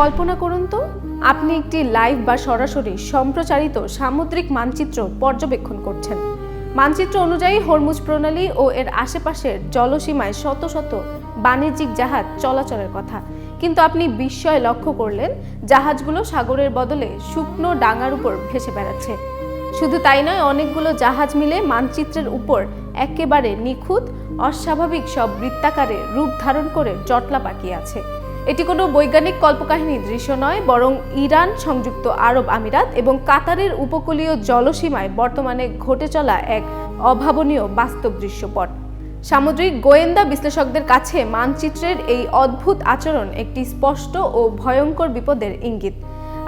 কল্পনা করুন তো, আপনি একটি লাইভ বা সরাসরি সম্প্রচারিত সামুদ্রিক মানচিত্র পর্যবেক্ষণ করছেন। মানচিত্র অনুযায়ী হরমুজ প্রণালী ও এর আশেপাশের জলসীমায় শত শত বাণিজ্যিক জাহাজ চলাচলের কথা, কিন্তু আপনি বিস্ময় লক্ষ্য করলেন জাহাজগুলো সাগরের বদলে শুকনো ডাঙার উপর ভেসে বেড়াচ্ছে। শুধু তাই নয়, অনেকগুলো জাহাজ মিলে মানচিত্রের উপর একেবারে নিখুঁত অস্বাভাবিক সব বৃত্তাকারে রূপ ধারণ করে জটলা পাকিয়ে আছে। এটি কোনো বৈজ্ঞানিক কল্পকাহিনীর দৃশ্য নয়, বরং ইরান, সংযুক্ত আরব আমিরাত এবং কাতারের উপকূলীয় জলসীমায় বর্তমানে ঘটে চলা এক অভাবনীয় বাস্তব দৃশ্যপট। সামুদ্রিক গোয়েন্দা বিশ্লেষকদের কাছে মানচিত্রের এই অদ্ভুত আচরণ একটি স্পষ্ট ও ভয়ঙ্কর বিপদের ইঙ্গিত,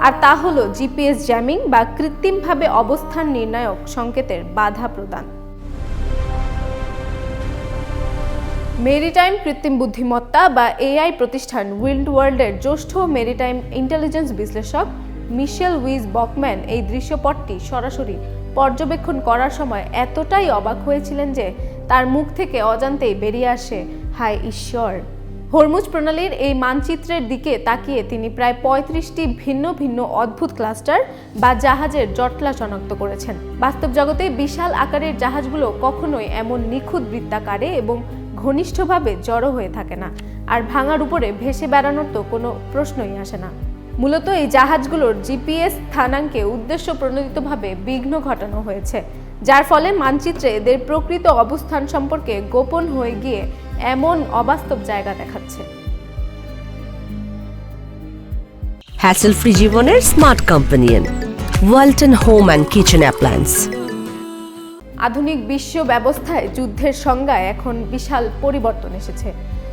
আর তা হলো জিপিএস জ্যামিং বা কৃত্রিমভাবে অবস্থান নির্ণায়ক সংকেতের বাধা প্রদান। মেরিটাইম কৃত্রিম বুদ্ধিমত্তা বা এআই প্রতিষ্ঠান উইন্ডওয়ার্ল্ডের জ্যেষ্ঠ মেরিটাইম ইন্টেলিজেন্স বিশ্লেষক মিশেল উইজ বকম্যান এই দৃশ্যপটটি সরাসরি পর্যবেক্ষণ করার সময় এতটাই অবাক হয়েছিলেন যে তার মুখ থেকে অজান্তেই বেরিয়ে আসে, হায় ঈশ্বর। হরমুজ প্রণালীর এই মানচিত্রের দিকে তাকিয়ে তিনি প্রায় ৩৫টি ভিন্ন ভিন্ন অদ্ভুত ক্লাস্টার বা জাহাজের জটলা শনাক্ত করেছেন। বাস্তব জগতে বিশাল আকারের জাহাজগুলো কখনোই এমন নিখুঁত বৃত্তাকারে এবং ঘনিষ্ঠভাবে জড়ো হয়ে থাকে না, আর ভাঙার উপরে ভেসে বেড়ানোর তো কোনো প্রশ্নই আসে না। মূলত এই জাহাজগুলোর জিপিএস স্থানাঙ্কে উদ্দেশ্য প্রণোদিতভাবে বিঘ্ন ঘটানো হয়েছে, যার ফলে মানচিত্রে এদের প্রকৃত অবস্থান সম্পর্কে গোপন হয়ে গিয়ে এমন অবাস্তব জায়গা দেখাচ্ছে। হ্যাসেল ফ্রি জীবনের smart companion Walton home and kitchen appliance. আধুনিক বিশ্ব ব্যবস্থায় যুদ্ধের সংজ্ঞায় এখন বিশাল পরিবর্তন এসেছে।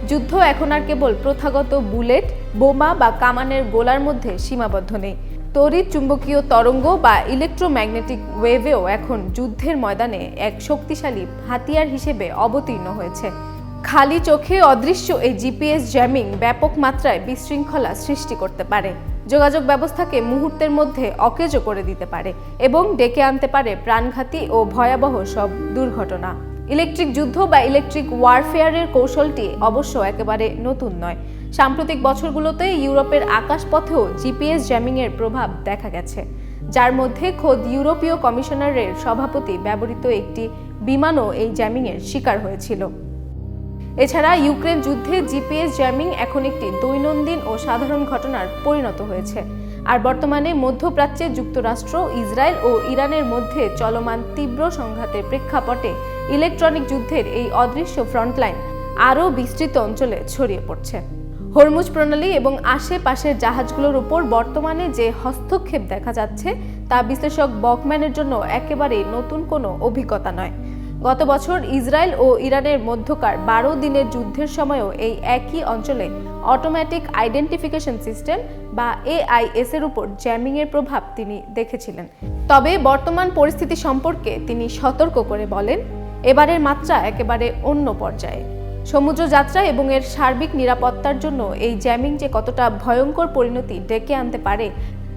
যুদ্ধ এখন আর কেবল প্রথাগত বুলেট, বোমা বা কামানের গোলার মধ্যে সীমাবদ্ধ নেই। তড়িৎ চুম্বকীয় তরঙ্গ বা ইলেকট্রোম্যাগনেটিক ওয়েভেও এখন যুদ্ধের ময়দানে এক শক্তিশালী হাতিয়ার হিসেবে অবতীর্ণ হয়েছে। খালি চোখে অদৃশ্য এই জিপিএস জ্যামিং ব্যাপক মাত্রায় বিশৃঙ্খলা সৃষ্টি করতে পারে, যোগাযোগ ব্যবস্থাকে মুহূর্তের মধ্যে অকেজো করে দিতে পারে এবং ডেকে আনতে পারে প্রাণঘাতী ও ভয়াবহ সব দুর্ঘটনা। ইলেকট্রিক যুদ্ধ বা ইলেকট্রিক ওয়ারফেয়ারের কৌশলটি অবশ্য একেবারে নতুন নয়। সাম্প্রতিক বছরগুলোতে ইউরোপের আকাশপথেও জিপিএস জ্যামিংয়ের প্রভাব দেখা গেছে, যার মধ্যে খোদ ইউরোপীয় কমিশনারের সভাপতি ব্যবহৃত একটি বিমানও এই জ্যামিংয়ের শিকার হয়েছিল। এছাড়া ইউক্রেন যুদ্ধে জিপিএস জ্যামিং এখন একটি দৈনন্দিন ও সাধারণ ঘটনার পরিণত হয়েছে, আর বর্তমানে মধ্যপ্রাচ্যে যুক্তরাষ্ট্র, ইসরায়েল ও ইরানের মধ্যে চলমান তীব্র সংঘাতের প্রেক্ষাপটে ইলেকট্রনিক যুদ্ধের এই অদৃশ্য ফ্রন্টলাইন আরও বিস্তৃত অঞ্চলে ছড়িয়ে পড়ছে। হরমুজ প্রণালী এবং আশেপাশের জাহাজগুলোর উপর বর্তমানে যে হস্তক্ষেপ দেখা যাচ্ছে তা বিশ্লেষক বকম্যানের জন্য একেবারেই নতুন কোনো অভিজ্ঞতা নয়। গত বছর ইসরায়েল ও ইরানের মধ্যকার 12 দিনের যুদ্ধের সময়ও এই একই অঞ্চলে অটোমেটিক আইডেন্টিফিকেশন সিস্টেম বা এআইএস এর উপর জ্যামিংয়ের প্রভাব তিনি দেখেছিলেন। তবে বর্তমান পরিস্থিতি সম্পর্কে তিনি সতর্ক করে বলেন, এবারের মাত্রা একেবারে অন্য পর্যায়ে। সমুদ্র যাত্রা এবং এর সার্বিক নিরাপত্তার জন্য এই জ্যামিং যে কতটা ভয়ঙ্কর পরিণতি ডেকে আনতে পারে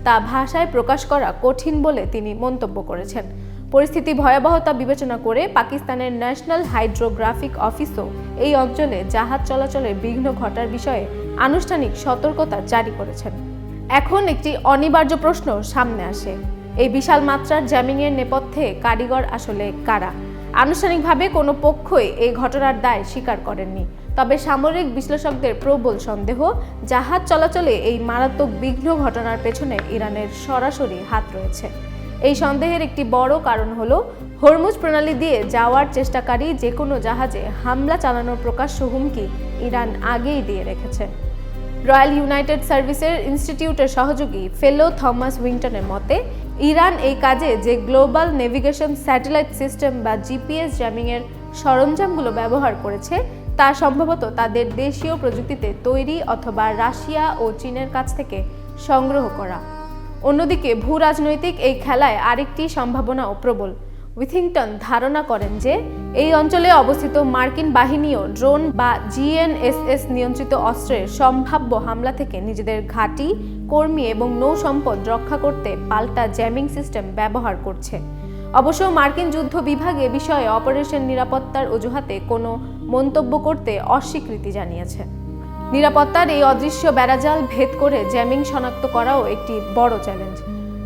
তা ভাষায় প্রকাশ করা কঠিন বলে তিনি মন্তব্য করেছেন। পরিস্থিতি ভয়াবহতা বিবেচনা করে পাকিস্তানের ন্যাশনাল হাইড্রোগ্রাফিক অফিসও এই অঞ্চলে জাহাজ চলাচলের বিঘ্ন ঘটার বিষয়ে আনুষ্ঠানিক সতর্কতা জারি করেছেন। এখন একটি অনিবার্য প্রশ্ন সামনে আসে, এই বিশাল মাত্রার জ্যামিংয়ের নেপথ্যে কারিগর আসলে কারা? আনুষ্ঠানিকভাবে কোনো পক্ষই এই ঘটনার দায় স্বীকার করেননি, তবে সামরিক বিশ্লেষকদের প্রবল সন্দেহ জাহাজ চলাচলে এই মারাত্মক বিঘ্ন ঘটনার পেছনে ইরানের সরাসরি হাত রয়েছে। এই সন্দেহের একটি বড় কারণ হলো হরমুজ প্রণালী দিয়ে যাওয়ার চেষ্টাকারী যে কোনো জাহাজে হামলা চালানোর প্রকাশ্য হুমকি ইরান আগেই দিয়ে রেখেছে। রয়্যাল ইউনাইটেড সার্ভিসের ইনস্টিটিউটের সহযোগী ফেলো থমাস উইংটনের মতে, ইরান এই কাজে যে গ্লোবাল নেভিগেশন স্যাটেলাইট সিস্টেম বা জিপিএস জ্যামিংয়ের সরঞ্জামগুলো ব্যবহার করেছে তা সম্ভবত তাদের দেশীয় প্রযুক্তিতে তৈরি অথবা রাশিয়া ও চীনের কাছ থেকে সংগ্রহ করা। অন্যদিকে ভূ রাজনৈতিক এই খেলায় আরেকটি সম্ভাবনাও প্রবল। উইথিংটন ধারণা করেন যে এই অঞ্চলে অবস্থিত মার্কিন বাহিনীও ড্রোন বা জিএনএসএস নিয়ন্ত্রিত অস্ত্রের সম্ভাব্য হামলা থেকে নিজেদের ঘাঁটি, কর্মী এবং নৌ সম্পদ রক্ষা করতে পাল্টা জ্যামিং সিস্টেম ব্যবহার করছে। অবশ্য মার্কিন যুদ্ধ বিভাগ এ বিষয়ে অপারেশন নিরাপত্তার অজুহাতে কোনো মন্তব্য করতে অস্বীকৃতি জানিয়েছে। নিরাপত্তার এই অদৃশ্য বেড়াজাল ভেদ করে জ্যামিং শনাক্ত করাও একটি বড় চ্যালেঞ্জ।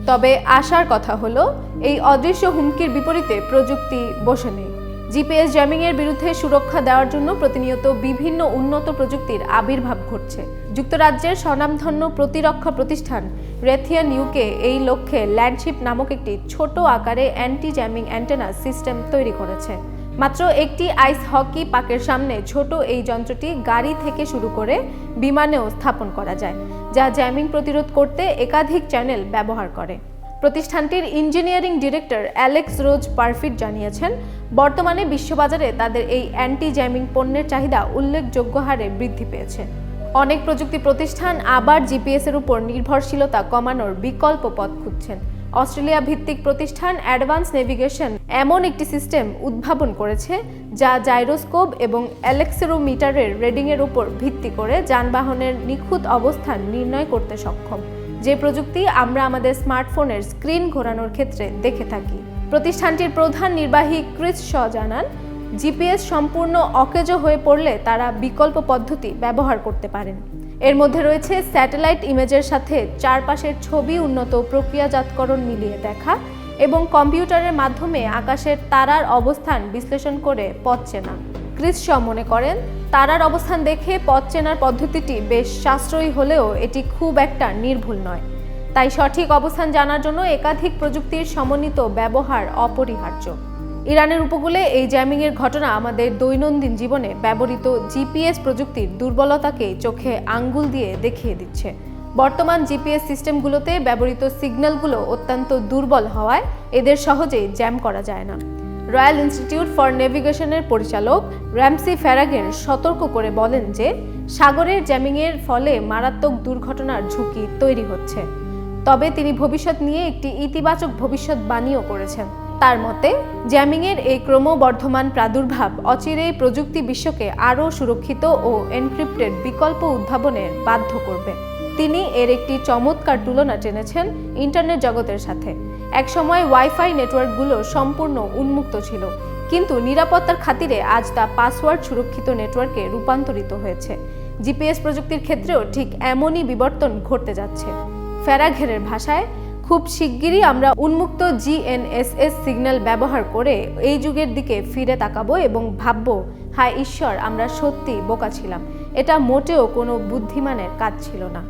তবে আশার কথা হলো, এই অদৃশ্য হুমকির বিপরীতে প্রযুক্তি বসে নেই। জিপিএস জ্যামিংয়ের বিরুদ্ধে সুরক্ষা দেওয়ার জন্য প্রতিনিয়ত বিভিন্ন উন্নত প্রযুক্তির আবির্ভাব ঘটছে। যুক্তরাজ্যের স্বনামধন্য প্রতিরক্ষা প্রতিষ্ঠান রেথিয়ান ইউকে এই লক্ষ্যে ল্যান্ডশিপ নামক একটি ছোট আকারে অ্যান্টি জ্যামিং অ্যান্টেনা সিস্টেম তৈরি করেছে। মাত্র একটি আইস হকি পাকের সামনে ছোট এই যন্ত্রটি গাড়ি থেকে শুরু করে বিমানেও স্থাপন করা যায়, যা জ্যামিং প্রতিরোধ করতে একাধিক চ্যানেল ব্যবহার করে। প্রতিষ্ঠানটির ইঞ্জিনিয়ারিং ডিরেক্টর অ্যালেক্স রোজ পারফিট জানিয়েছেন, বর্তমানে বিশ্ববাজারে তাদের এই অ্যান্টি জ্যামিং পণ্যের চাহিদা উল্লেখযোগ্য হারে বৃদ্ধি পেয়েছে। অনেক প্রযুক্তি প্রতিষ্ঠান আবার জিপিএস-এর উপর নির্ভরশীলতা কমানোর বিকল্প পথ খুঁজছেন। অস্ট্রেলিয়া ভিত্তিক প্রতিষ্ঠান অ্যাডভান্স নেভিগেশন এমন একটি সিস্টেম উদ্ভাবন করেছে যা জাইরোস্কোপ এবং অ্যাক্সেলেরোমিটারের রিডিংয়ের উপর ভিত্তি করে যানবাহনের নিখুঁত অবস্থান নির্ণয় করতে সক্ষম, যে প্রযুক্তি আমরা আমাদের স্মার্টফোনের স্ক্রিন ঘোরানোর ক্ষেত্রে দেখে থাকি। প্রতিষ্ঠানটির প্রধান নির্বাহী ক্রিস শ জানান, জিপিএস সম্পূর্ণ অকেজো হয়ে পড়লে তারা বিকল্প পদ্ধতি ব্যবহার করতে পারেন। এর মধ্যে রয়েছে স্যাটেলাইট ইমেজের সাথে চারপাশের ছবি উন্নত প্রক্রিয়াজাতকরণ মিলিয়ে দেখা এবং কম্পিউটারের মাধ্যমে আকাশের তারার অবস্থান বিশ্লেষণ করে পথ চেনা। ক্রিস শ মনে করেন, তারার অবস্থান দেখে পথ চেনার পদ্ধতিটি বেশ সাশ্রয়ী হলেও এটি খুব একটা নির্ভুল নয়। তাই সঠিক অবস্থান জানার জন্য একাধিক প্রযুক্তির সমন্বিত ব্যবহার অপরিহার্য। ইরানের উপকূলে এই জ্যামিংয়ের ঘটনা আমাদের দৈনন্দিন জীবনে ব্যবহৃত জিপিএস প্রযুক্তির দুর্বলতাকে চোখে আঙ্গুল দিয়ে দেখিয়ে দিচ্ছে। বর্তমান জিপিএস সিস্টেমগুলোতে ব্যবহৃত সিগন্যালগুলো অত্যন্ত দুর্বল হওয়ায় এদের সহজেই জ্যাম করা যায় না। রয়্যাল ইনস্টিটিউট ফর নেভিগেশনের পরিচালক র্যামসি ফ্যারাগের সতর্ক করে বলেন যে সাগরের জ্যামিংয়ের ফলে মারাত্মক দুর্ঘটনার ঝুঁকি তৈরি হচ্ছে। তবে তিনি ভবিষ্যৎ নিয়ে একটি ইতিবাচক ভবিষ্যৎবাণীও করেছেন। তার মতে, জ্যামিংয়ের এই ক্রমবর্ধমান প্রাদুর্ভাব অচিরেই প্রযুক্তি বিশ্বকে আরও সুরক্ষিত ও এনক্রিপ্টেড বিকল্প উদ্ভাবনের বাধ্য করবে। তিনি এর একটি চমৎকার তুলনা টেনেছেন ইন্টারনেট জগতের সাথে। একসময় ওয়াইফাই নেটওয়ার্কগুলো সম্পূর্ণ উন্মুক্ত ছিল, কিন্তু নিরাপত্তার খাতিরে আজ তা পাসওয়ার্ড সুরক্ষিত নেটওয়ার্কে রূপান্তরিত হয়েছে। জিপিএস প্রযুক্তির ক্ষেত্রেও ঠিক এমনই বিবর্তন ঘটতে যাচ্ছে। ফ্যারাঘেরের ভাষায়, খুব শিগগিরই আমরা উন্মুক্ত জিএনএসএস সিগন্যাল ব্যবহার করে এই যুগের দিকে ফিরে তাকাবো এবং ভাববো, হায় ঈশ্বর, আমরা সত্যি বোকা ছিলাম, এটা মোটেও কোনো বুদ্ধিমানের কাজ ছিল না।